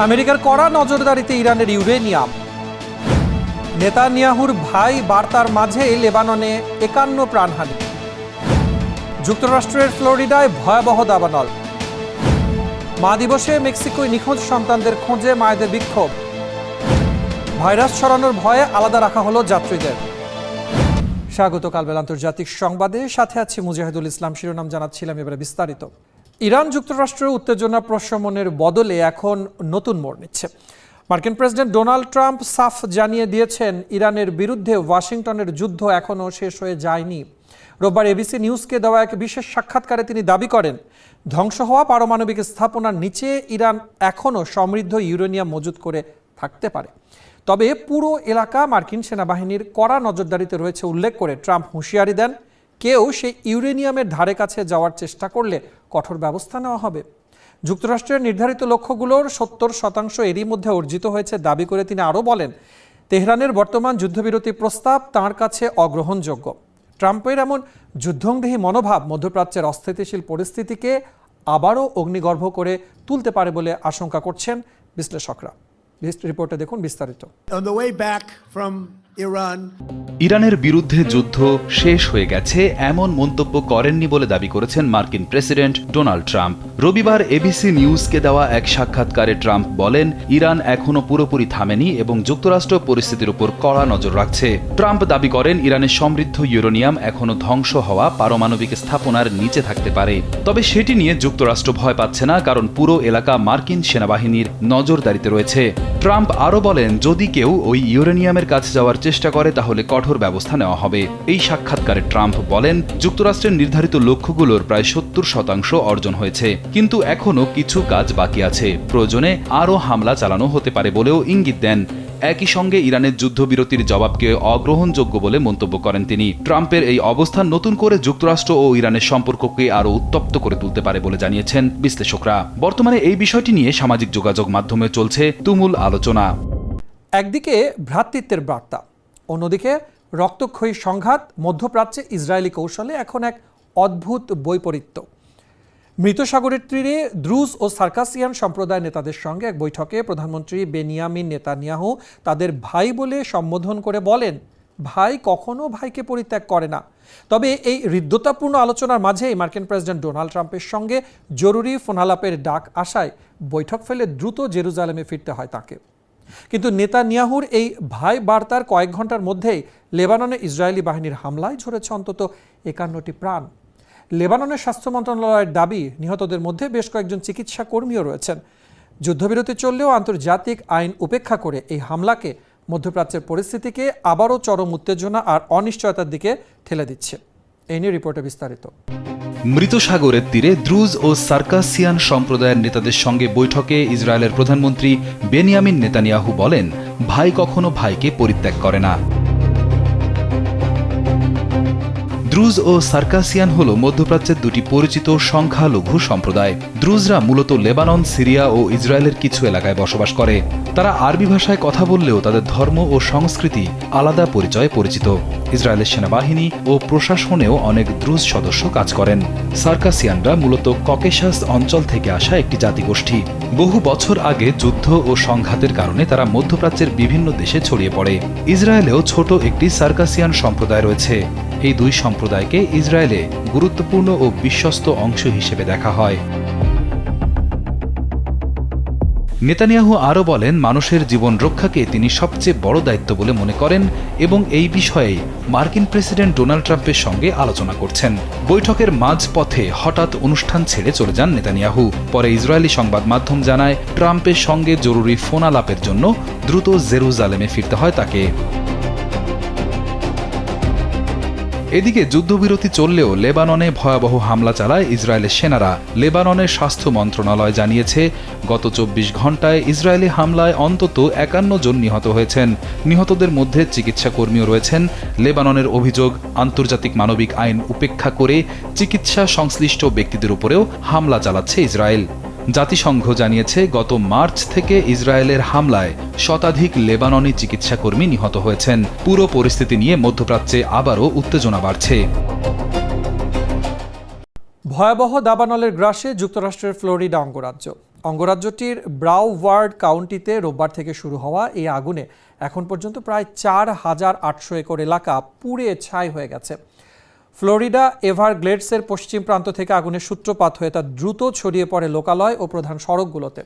আমেরিকার কড়া নজরদারিতে ইরানের ইউরেনিয়াম। নেতানিয়াহুর ভাই বার্তার মাঝে লেবাননে ৫১ প্রাণহানি। যুক্তরাষ্ট্রের ফ্লোরিডায় ভয়াবহ দাবানল। মা দিবসে মেক্সিকোয় নিখোঁজ সন্তানদের খোঁজে মায়েদের বিক্ষোভ। ভাইরাস ছড়ানোর ভয়ে আলাদা রাখা হলো যাত্রীদের। স্বাগত কালবেলা আন্তর্জাতিক সংবাদে, সাথে আছি মুজাহিদুল ইসলাম। শিরোনাম জানাচ্ছিলাম, এবারে বিস্তারিত। ইরান যুক্তরাষ্ট্রের উত্তেজনা প্রশমনের বদলে এখন নতুন মোড় নিচ্ছে। মার্কিন প্রেসিডেন্ট ডোনাল্ড ট্রাম্প সাফ জানিয়ে দিয়েছেন, ইরানের বিরুদ্ধে ওয়াশিংটনের যুদ্ধ এখনও শেষ হয়ে যায়নি। রোববার এবিসি নিউজকে দেওয়া এক বিশেষ সাক্ষাৎকারে তিনি দাবি করেন, ধ্বংস হওয়া পারমাণবিক স্থাপনার নিচে ইরান এখনও সমৃদ্ধ ইউরেনিয়াম মজুত করে থাকতে পারে। তবে পুরো এলাকা মার্কিন সেনাবাহিনীর কড়া নজরদারিতে রয়েছে উল্লেখ করে ট্রাম্প হুঁশিয়ারি দেন, কেউ সেই ইউরেনিয়ামের ধারে কাছে যাওয়ার চেষ্টা করলে কঠোর ব্যবস্থা নেওয়া হবে। যুক্তরাষ্ট্রের নির্ধারিত লক্ষ্যগুলোর ৭০% এরই মধ্যে অর্জিত হয়েছে দাবি করে তিনি আরও বলেন, তেহরানের বর্তমান যুদ্ধবিরতি প্রস্তাব তাঁর কাছে অগ্রহণযোগ্য। ট্রাম্পের এমন যুদ্ধংদেহী মনোভাব মধ্যপ্রাচ্যের অস্থিতিশীল পরিস্থিতিকে আবারও অগ্নিগর্ভ করে তুলতে পারে বলে আশঙ্কা করছেন বিশ্লেষকরা। রিপোর্টে দেখুন বিস্তারিত। ইরানের বিরুদ্ধে যুদ্ধ শেষ হয়ে গেছে এমন মন্তব্য করেননি বলে দাবি করেছেন মার্কিন প্রেসিডেন্ট ডোনাল্ড ট্রাম্প। রবিবার এবিসি নিউজকে দেওয়া এক সাক্ষাৎকারে ট্রাম্প বলেন, ইরান এখনও পুরোপুরি থামেনি এবং যুক্তরাষ্ট্র পরিস্থিতির উপর কড়া নজর রাখছে। ট্রাম্প দাবি করেন, ইরানের সমৃদ্ধ ইউরেনিয়াম এখনও ধ্বংস হওয়া পারমাণবিক স্থাপনার নিচে থাকতে পারে। তবে সেটি নিয়ে যুক্তরাষ্ট্র ভয় পাচ্ছে না, কারণ পুরো এলাকা মার্কিন সেনাবাহিনীর নজরদারিতে রয়েছে। ট্রাম্প আরও বলেন, যদি কেউ ওই ইউরেনিয়ামের কাছে যাওয়ার চেষ্টা করে তাহলে কঠোর ব্যবস্থা নেওয়া হবে। এই সাক্ষাৎকারে ট্রাম্প বলেন, যুক্তরাষ্ট্রের নির্ধারিত লক্ষ্যগুলোর প্রায় ৭০% অর্জন হয়েছে, কিন্তু এখনও কিছু কাজ বাকি আছে। প্রয়োজনে আরও হামলা চালানো হতে পারে বলেও ইঙ্গিত দেন। একই সঙ্গে ইরানের যুদ্ধবিরতির জবাবকে অগ্রহণযোগ্য বলে মন্তব্য করেন তিনি। ট্রাম্পের এই অবস্থান নতুন করে যুক্তরাষ্ট্র ও ইরানের সম্পর্ককে আরও উত্তপ্ত করে তুলতে পারে বলে জানিয়েছেন বিশ্লেষকরা। বর্তমানে এই বিষয়টি নিয়ে সামাজিক যোগাযোগ মাধ্যমে চলছে তুমুল আলোচনা। একদিকে ভ্রাতৃত্বের বার্তা, অন্যদিকে রক্তক্ষয়ী সংঘাত। মধ্যপ্রাচ্যে ইসরায়েলি কৌশলে এখন এক অদ্ভুত বৈপরীত্য। মৃত সাগরের তীরে দ্রুজ ও সার্কাসিয়ান সম্প্রদায় নেতাদের সঙ্গে এক বৈঠকে প্রধানমন্ত্রী বেনিয়ামিন নেতানিয়াহু তাদের ভাই বলে সম্বোধন করে বলেন, ভাই কখনো ভাইকে পরিত্যাগ করে না। তবে এই হৃদ্যতাপূর্ণ আলোচনার মাঝেই মার্কিন প্রেসিডেন্ট ডোনাল্ড ট্রাম্পের সঙ্গে জরুরি ফোনালাপের ডাক আসায় বৈঠক ফেলে দ্রুত জেরুজালেমে ফিরতে হয় তাকে। কিন্তু নেতানিয়াহুর এই ভাই বার্তার কয়েক ঘন্টার মধ্যেই লেবাননে ইসরায়েলি বাহিনীর হামলায় ঝরেছে অন্তত ৫১টি প্রাণ। লেবাননের স্বাস্থ্য মন্ত্রণালয়ের দাবি, নিহতদের মধ্যে বেশ কয়েকজন চিকিৎসা কর্মীও রয়েছেন। যুদ্ধবিরতি চললেও আন্তর্জাতিক আইন উপেক্ষা করে এই হামলাকে মধ্যপ্রাচ্যের পরিস্থিতিকে আবারও চরম উত্তেজনা আর অনিশ্চয়তার দিকে ঠেলে দিচ্ছে। এই নিয়ে রিপোর্টে বিস্তারিত। মৃত সাগরের তীরে দ্রুজ ও সার্কাসিয়ান সম্প্রদায়ের নেতাদের সঙ্গে বৈঠকে ইসরায়েলের প্রধানমন্ত্রী বেনিয়ামিন নেতানিয়াহু বলেন, ভাই কখনো ভাইকে পরিত্যাগ করে না। দ্রুজ ও সার্কাসিয়ান হল মধ্যপ্রাচ্যের দুটি পরিচিত সংখ্যালঘু সম্প্রদায়। দ্রুজরা মূলত লেবানন, সিরিয়া ও ইসরায়েলের কিছু এলাকায় বসবাস করে। তারা আরবি ভাষায় কথা বললেও তাদের ধর্ম ও সংস্কৃতি আলাদা পরিচয়ে পরিচিত। ইসরায়েলের সেনাবাহিনী ও প্রশাসনেও অনেক দ্রুজ সদস্য কাজ করেন। সার্কাসিয়ানরা মূলত ককেশাস অঞ্চল থেকে আসা একটি জাতিগোষ্ঠী। বহু বছর আগে যুদ্ধ ও সংঘাতের কারণে তারা মধ্যপ্রাচ্যের বিভিন্ন দেশে ছড়িয়ে পড়ে। ইসরায়েলেও ছোট একটি সার্কাসিয়ান সম্প্রদায় রয়েছে। এই দুই সম্প্রদায়কে ইসরায়েলে গুরুত্বপূর্ণ ও বিশ্বস্ত অংশ হিসেবে দেখা হয়। নেতানিয়াহু আরও বলেন, মানুষের জীবন রক্ষাকে তিনি সবচেয়ে বড় দায়িত্ব বলে মনে করেন এবং এই বিষয়ে মার্কিন প্রেসিডেন্ট ডোনাল্ড ট্রাম্পের সঙ্গে আলোচনা করছেন। বৈঠকের মাঝপথে হঠাৎ অনুষ্ঠান ছেড়ে চলে যান নেতানিয়াহু। পরে ইসরায়েলি সংবাদ মাধ্যম জানায়, ট্রাম্পের সঙ্গে জরুরি ফোন আলাপের জন্য দ্রুত জেরুজালেমে ফিরতে হয় তাকে। এদিকে যুদ্ধবিরতি চললেও লেবাননে ভয়াবহ হামলা চালায় ইসরায়েলের সেনারা। লেবাননের স্বাস্থ্য মন্ত্রণালয় জানিয়েছে, গত ২৪ ঘণ্টায় ইসরায়েলি হামলায় অন্তত ৫১ জন নিহত হয়েছেন। নিহতদের মধ্যে চিকিৎসা কর্মীও রয়েছেন। লেবাননের অভিযোগ, আন্তর্জাতিক মানবিক আইন উপেক্ষা করে চিকিৎসা সংশ্লিষ্ট ব্যক্তিদের উপরেও হামলা চালাচ্ছে ইসরায়েল। জাতিসংঘ জানিয়েছে, গত মার্চ থেকে ইসরায়েলের হামলায় শতাধিক লেবাননি চিকিৎসাকর্মী নিহত হয়েছেন। পুরো পরিস্থিতি নিয়ে মধ্যপ্রাচ্যে আবারও উত্তেজনা বাড়ছে। ভয়াবহ দাবানলের গ্রাসে যুক্তরাষ্ট্রের ফ্লোরিডা অঙ্গরাজ্য। অঙ্গরাজ্যটির ব্রাউওয়ার্ড কাউন্টিতে রোববার থেকে শুরু হওয়া এই আগুনে এখন পর্যন্ত প্রায় 4,800 একর এলাকা পুড়ে ছাই হয়ে গেছে। ফ্লোরিডা এভারগ্লেডসের পশ্চিম প্রান্ত থেকে আগুনের সূত্রপাত হয়ে তা দ্রুত ছড়িয়ে পড়ে লোকালয় ও প্রধান সড়কগুলোতে।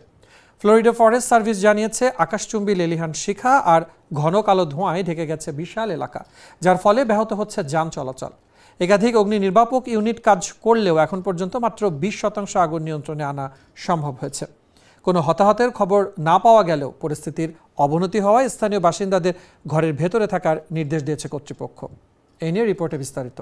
ফ্লোরিডা ফরেস্ট সার্ভিস জানিয়েছে আকাশচুম্বী লেলিহান শিখা আর ঘন কালো ধোঁয়ায় ঢেকে গেছে বিশাল এলাকা, যার ফলে ব্যাহত হচ্ছে যান চলাচল। একাধিক অগ্নি নির্বাপক ইউনিট কাজ করলেও এখন পর্যন্ত মাত্র 20% আগুন নিয়ন্ত্রণে আনা সম্ভব হয়েছে। কোনো হতাহতের খবর না পাওয়া গেলেও পরিস্থিতির অবনতি হওয়ায় স্থানীয় বাসিন্দাদের ঘরের ভেতরে থাকার নির্দেশ দিয়েছে কর্তৃপক্ষ। এই নিয়ে রিপোর্টে বিস্তারিত।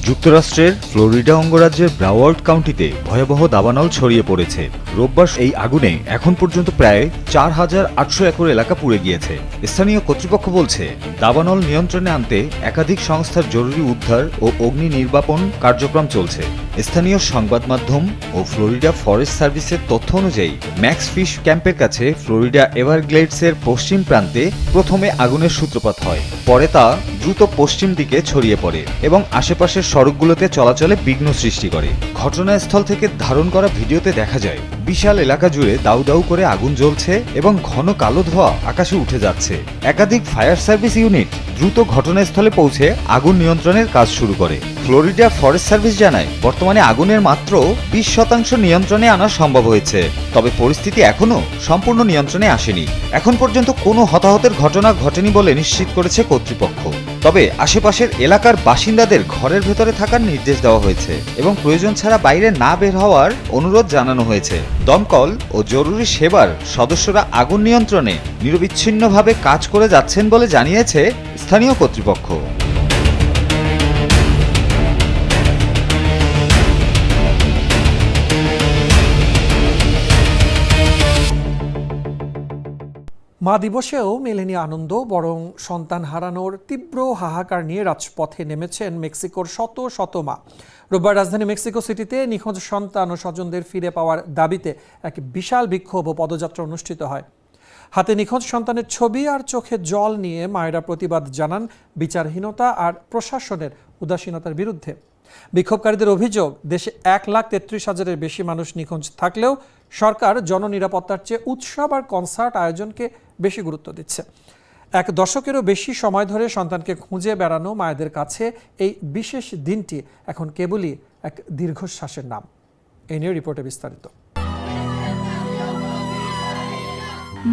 যুক্তরাষ্ট্রের ফ্লোরিডা অঙ্গরাজ্যের ব্রাওয়ার্ড কাউন্টিতে ভয়াবহ দাবানল ছড়িয়ে পড়েছে। রোববার এই আগুনে এখন পর্যন্ত প্রায় 4,800 একর এলাকা পুড়ে গিয়েছে। স্থানীয় কর্তৃপক্ষ বলছে, দাবানল নিয়ন্ত্রণে আনতে একাধিক সংস্থার জরুরি উদ্ধার ও অগ্নি নির্বাপন কার্যক্রম চলছে। স্থানীয় সংবাদ মাধ্যম ও ফ্লোরিডা ফরেস্ট সার্ভিসের তথ্য অনুযায়ী ম্যাক্স ফিশ ক্যাম্পের কাছে ফ্লোরিডা এভারগ্লেডসের পশ্চিম প্রান্তে প্রথমে আগুনের সূত্রপাত হয়। পরে তা দ্রুত পশ্চিম দিকে ছড়িয়ে পড়ে এবং আশেপাশের সড়কগুলোতে চলাচলে বিঘ্ন সৃষ্টি করে। ঘটনাস্থল থেকে ধারণ করা ভিডিওতে দেখা যায় বিশাল এলাকা জুড়ে দাউ দাউ করে আগুন জ্বলছে এবং ঘন কালো ধোঁয়া আকাশে উঠে যাচ্ছে। একাধিক ফায়ার সার্ভিস ইউনিট দ্রুত ঘটনাস্থলে পৌঁছে আগুন নিয়ন্ত্রণের কাজ শুরু করে। ফ্লোরিডা ফরেস্ট সার্ভিস জানায়, বর্তমানে আগুনের মাত্র 20% নিয়ন্ত্রণে আনা সম্ভব হয়েছে, তবে পরিস্থিতি এখনও সম্পূর্ণ নিয়ন্ত্রণে আসেনি। এখন পর্যন্ত কোনো হতাহতের ঘটনা ঘটেনি বলে নিশ্চিত করেছে কর্তৃপক্ষ। তবে আশেপাশের এলাকার বাসিন্দাদের ঘরের ভেতরে থাকার নির্দেশ দেওয়া হয়েছে এবং প্রয়োজন ছাড়া বাইরে না বের হওয়ার অনুরোধ জানানো হয়েছে। দমকল ও জরুরি সেবার সদস্যরা আগুন নিয়ন্ত্রণে নিরবিচ্ছিন্নভাবে কাজ করে যাচ্ছেন বলে জানিয়েছে স্থানীয় কর্তৃপক্ষ। মা দিবসেও মেলেনি আনন্দ, বরং সন্তান হারানোর তীব্র হাহাকার নিয়ে রাজপথে নেমেছেন মেক্সিকোর শত শত মা। রোববার রাজধানী মেক্সিকো সিটিতে নিখোঁজ সন্তান ও স্বজনদের ফিরে পাওয়ার দাবিতে এক বিশাল বিক্ষোভ ও পদযাত্রা অনুষ্ঠিত হয়। হাতে নিখোঁজ সন্তানের ছবি আর চোখে জল নিয়ে মায়েরা প্রতিবাদ জানান বিচারহীনতা আর প্রশাসনের উদাসীনতার বিরুদ্ধে। বিক্ষোভকারীদের অভিযোগ, দেশে 1,33,000-এর বেশি মানুষ নিখোঁজ থাকলেও সরকার জননিরাপত্তার চেয়ে উৎসব আর কনসার্ট আয়োজনকে বেশি গুরুত্ব দিচ্ছে। এক দশকেরও বেশি সময় ধরে সন্তানকে খুঁজে বেড়ানো মায়েদের কাছে এই বিশেষ দিনটি এখন কেবলই এক দীর্ঘশ্বাসের নাম। এই নিয়ে রিপোর্টে বিস্তারিত।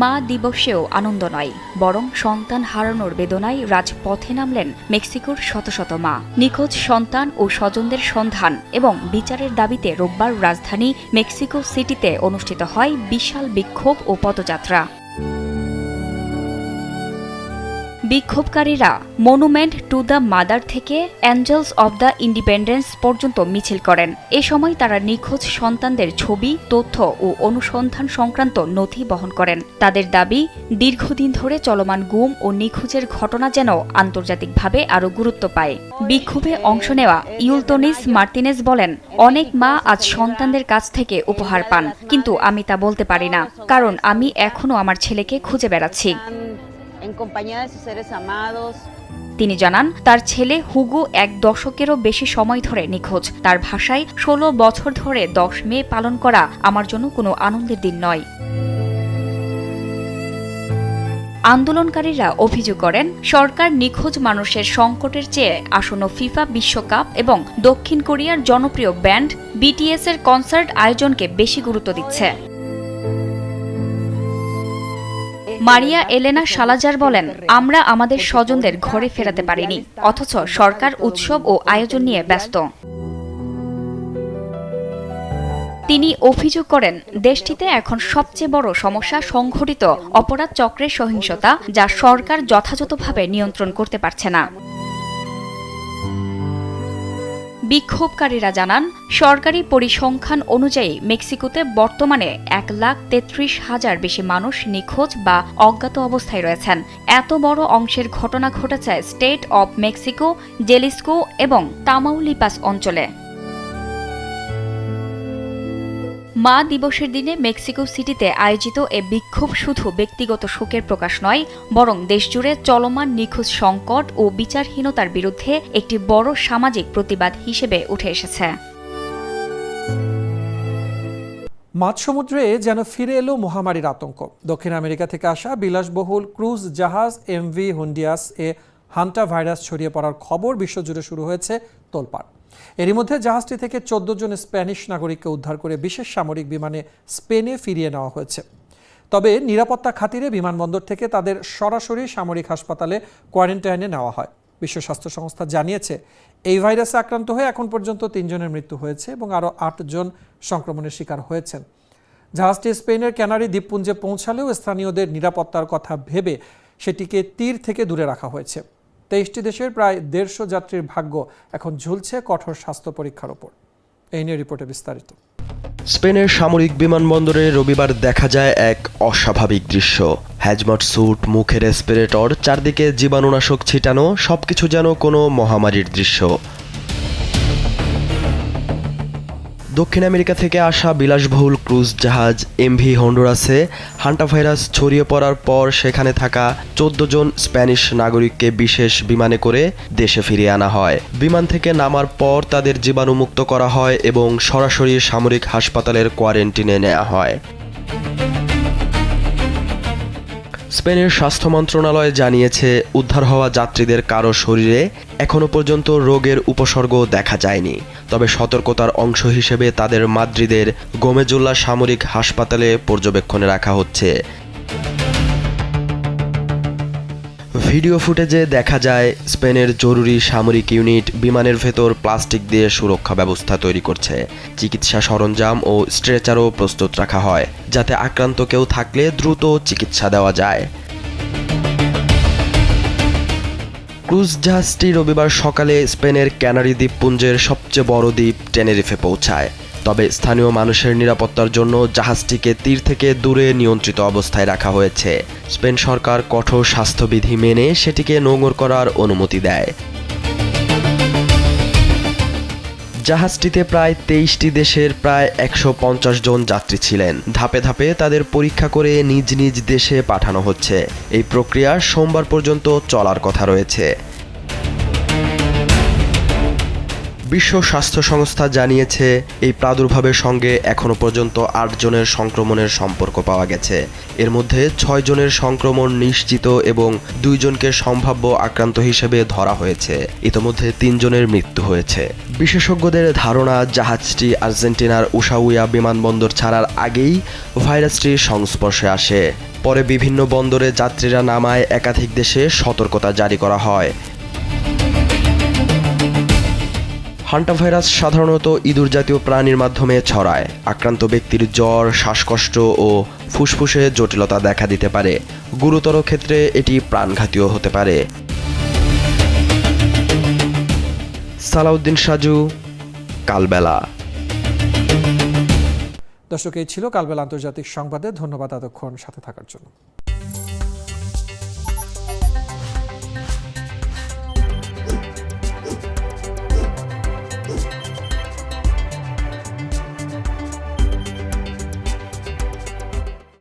মা দিবসেও আনন্দ নয়, বরং সন্তান হারানোর বেদনায় রাজপথে নামলেন মেক্সিকোর শত শত মা। নিখোঁজ সন্তান ও স্বজনদের সন্ধান এবং বিচারের দাবিতে রোববার রাজধানী মেক্সিকো সিটিতে অনুষ্ঠিত হয় বিশাল বিক্ষোভ ও পদযাত্রা। বিক্ষোভকারীরা মনুমেন্ট টু দ্য মাদার থেকে অ্যাঞ্জেলস অব দ্য ইন্ডিপেন্ডেন্স পর্যন্ত মিছিল করেন। এ সময় তারা নিখোঁজ সন্তানদের ছবি, তথ্য ও অনুসন্ধান সংক্রান্ত নথি বহন করেন। তাদের দাবি, দীর্ঘদিন ধরে চলমান গুম ও নিখোঁজের ঘটনা যেন আন্তর্জাতিকভাবে আরও গুরুত্ব পায়। বিক্ষোভে অংশ নেওয়া ইউলতোনিস মার্তিনেজ বলেন, অনেক মা আজ সন্তানদের কাছ থেকে উপহার পান, কিন্তু আমি তা বলতে পারি না, কারণ আমি এখনও আমার ছেলেকে খুঁজে বেড়াচ্ছি। তিনি জানান, তার ছেলে হুগো 1 দশকেরও বেশি সময় ধরে নিখোঁজ। তার ভাষায়, 16 বছর ধরে 10 মে পালন করা আমার জন্য কোনো আনন্দের দিন নয়। আন্দোলনকারীরা অভিযোগ করেন, সরকার নিখোঁজ মানুষের সংকটের চেয়ে আসন্ন ফিফা বিশ্বকাপ এবং দক্ষিণ কোরিয়ার জনপ্রিয় ব্যান্ড BTS এর কনসার্ট আয়োজনকে বেশি গুরুত্ব দিচ্ছে। মারিয়া এলেনা সালাজার বলেন, আমরা আমাদের স্বজনদের ঘরে ফেরাতে পারিনি, অথচ সরকার উৎসব ও আয়োজন নিয়ে ব্যস্ত। তিনি অভিযোগ করেন, দেশটিতে এখন সবচেয়ে বড় সমস্যা সংঘটিত অপরাধ চক্রের সহিংসতা, যা সরকার যথাযথভাবে নিয়ন্ত্রণ করতে পারছে না। বিক্ষোভকারীরা জানান, সরকারি পরিসংখ্যান অনুযায়ী মেক্সিকোতে বর্তমানে 1,33,000 বেশি মানুষ নিখোঁজ বা অজ্ঞাত অবস্থায় রয়েছেন। এত বড় অংশের ঘটনা ঘটেছে স্টেট অব মেক্সিকো, জেলিস্কো এবং তামাউলিপাস অঞ্চলে। মা দিবসের দিনে মেক্সিকো সিটিতে আয়োজিত এ বিক্ষোভ শুধু ব্যক্তিগত শোকের প্রকাশ নয়, বরং দেশজুড়ে চলমান নিখোঁজ সংকট ও বিচারহীনতার বিরুদ্ধে একটি বড় সামাজিক প্রতিবাদ হিসেবে উঠে এসেছে। মাঝ সমুদ্রে যেন ফিরে এলো মহামারীর আতঙ্ক। দক্ষিণ আমেরিকা থেকে আসা বিলাসবহুল ক্রুজ জাহাজ এমভি হন্ডুরাস এ হান্টা ভাইরাস ছড়িয়ে পড়ার খবর বিশ্বজুড়ে শুরু হয়েছে তোলপাড়। এরই মধ্যে জাহাজটি থেকে 14 জন স্প্যানিশ নাগরিককে উদ্ধার করে বিশেষ সামরিক বিমানে স্পেনে ফিরিয়ে নেওয়া হয়েছে। তবে নিরাপত্তা খাতিরে বিমানবন্দর থেকে তাদের সরাসরি সামরিক হাসপাতালে কোয়ারেন্টাইনে নেওয়া হয়। বিশ্ব স্বাস্থ্য সংস্থা জানিয়েছে, এই ভাইরাসে আক্রান্ত হয়ে এখন পর্যন্ত 3 জনের মৃত্যু হয়েছে এবং আরও 8 জন সংক্রমণের শিকার হয়েছেন। জাহাজটি স্পেনের ক্যানারি দ্বীপপুঞ্জে পৌঁছালেও স্থানীয়দের নিরাপত্তার কথা ভেবে সেটিকে তীর থেকে দূরে রাখা হয়েছে। 23টি দেশের প্রায় 150 যাত্রীর ভাগ্য এখন ঝুলছে কঠোর স্বাস্থ্য পরীক্ষার ওপর। এই নিয়ে রিপোর্টে বিস্তারিত। স্পেনের সামরিক বিমানবন্দরে রবিবার দেখা যায় এক অস্বাভাবিক দৃশ্য। হ্যাজমাট স্যুট, মুখে রেসপিরেটর, চারদিকে জীবাণুনাশক ছিটানো, সবকিছু যেন কোনো মহামারীর দৃশ্য। দক্ষিণ আমেরিকা থেকে আসা বিলাসবহুল ক্রুজ জাহাজ এমভি হন্ডুরাসে হান্টা ভাইরাস ছড়িয়ে পড়ার পর সেখানে থাকা 14 জন স্প্যানিশ নাগরিককে বিশেষ বিমানে করে দেশে ফিরিয়ে আনা হয়। বিমান থেকে নামার পর তাদের জীবাণুমুক্ত করা হয় এবং সরাসরি সামরিক হাসপাতালের কোয়ারেন্টিনে নেওয়া হয়। স্পেনের স্বাস্থ্য মন্ত্রণালয় জানিয়েছে, উদ্ধার হওয়া যাত্রীদের কারো শরীরে এখনও পর্যন্ত রোগের উপসর্গ দেখা যায়নি। তবে সতর্কতার অংশ হিসেবে তাদের মাদ্রিদের গোমেজুল্লা সামরিক হাসপাতালে পর্যবেক্ষণে রাখা হচ্ছে। ভিডিও ফুটেজে দেখা যায় স্পেনের জরুরি সামরিক ইউনিট বিমানের ভেতর প্লাস্টিক দিয়ে সুরক্ষা ব্যবস্থা তৈরি করছে। চিকিৎসা সরঞ্জাম ও স্ট্রেচারও প্রস্তুত রাখা হয়, যাতে আক্রান্ত কেউ থাকলে দ্রুত চিকিৎসা দেওয়া যায়। ক্রুজ জাহাজটি রবিবার সকালে স্পেনের ক্যানারি দ্বীপপুঞ্জের সবচেয়ে বড় দ্বীপ টেনেরিফে পৌঁছায়। তবে স্থানীয় মানুষের নিরাপত্তার জন্য জাহাজটিকে তীর থেকে দূরে নিয়ন্ত্রিত অবস্থায় রাখা হয়েছে। স্পেন সরকার কঠোর স্বাস্থ্যবিধি মেনে সেটিকে নোঙর করার অনুমতি দেয়। জাহাজটিতে প্রায় 23টি দেশের প্রায় 150 জন যাত্রী ছিলেন। ধাপে ধাপে তাদের পরীক্ষা করে নিজ নিজ দেশে পাঠানো হচ্ছে। এই প্রক্রিয়া সোমবার পর্যন্ত চলার কথা রয়েছে। বিশ্ব স্বাস্থ্য সংস্থা জানিয়েছে, এই প্রাদুর্ভাবের সঙ্গে এখনও পর্যন্ত 8 জনের সংক্রমণের সম্পর্ক পাওয়া গেছে। এর মধ্যে 6 জনের সংক্রমণ নিশ্চিত এবং 2 জনকে সম্ভাব্য আক্রান্ত হিসেবে ধরা হয়েছে। ইতোমধ্যে 3 জনের মৃত্যু হয়েছে। বিশেষজ্ঞদের ধারণা, জাহাজটি আর্জেন্টিনার উশাউয়া বিমানবন্দর ছাড়ার আগেই ভাইরাসটির সংস্পর্শে আসে। পরে বিভিন্ন বন্দরে যাত্রীরা নামায় একাধিক দেশে সতর্কতা জারি করা হয়। হান্টা ভাইরাস সাধারণত ইঁদুর জাতীয় প্রাণীর মাধ্যমে ছড়ায়। আক্রান্ত ব্যক্তির জ্বর, শ্বাসকষ্ট ও ফুসফুসে জটিলতা দেখা দিতে পারে। গুরুতর ক্ষেত্রে এটি প্রাণঘাতীও হতে পারে। সালাউদ্দিন সাজু, কালবেলা। দর্শক, এই ছিল কালবেলা আন্তর্জাতিক সংবাদে। ধন্যবাদ এতক্ষণ সাথে থাকার জন্য।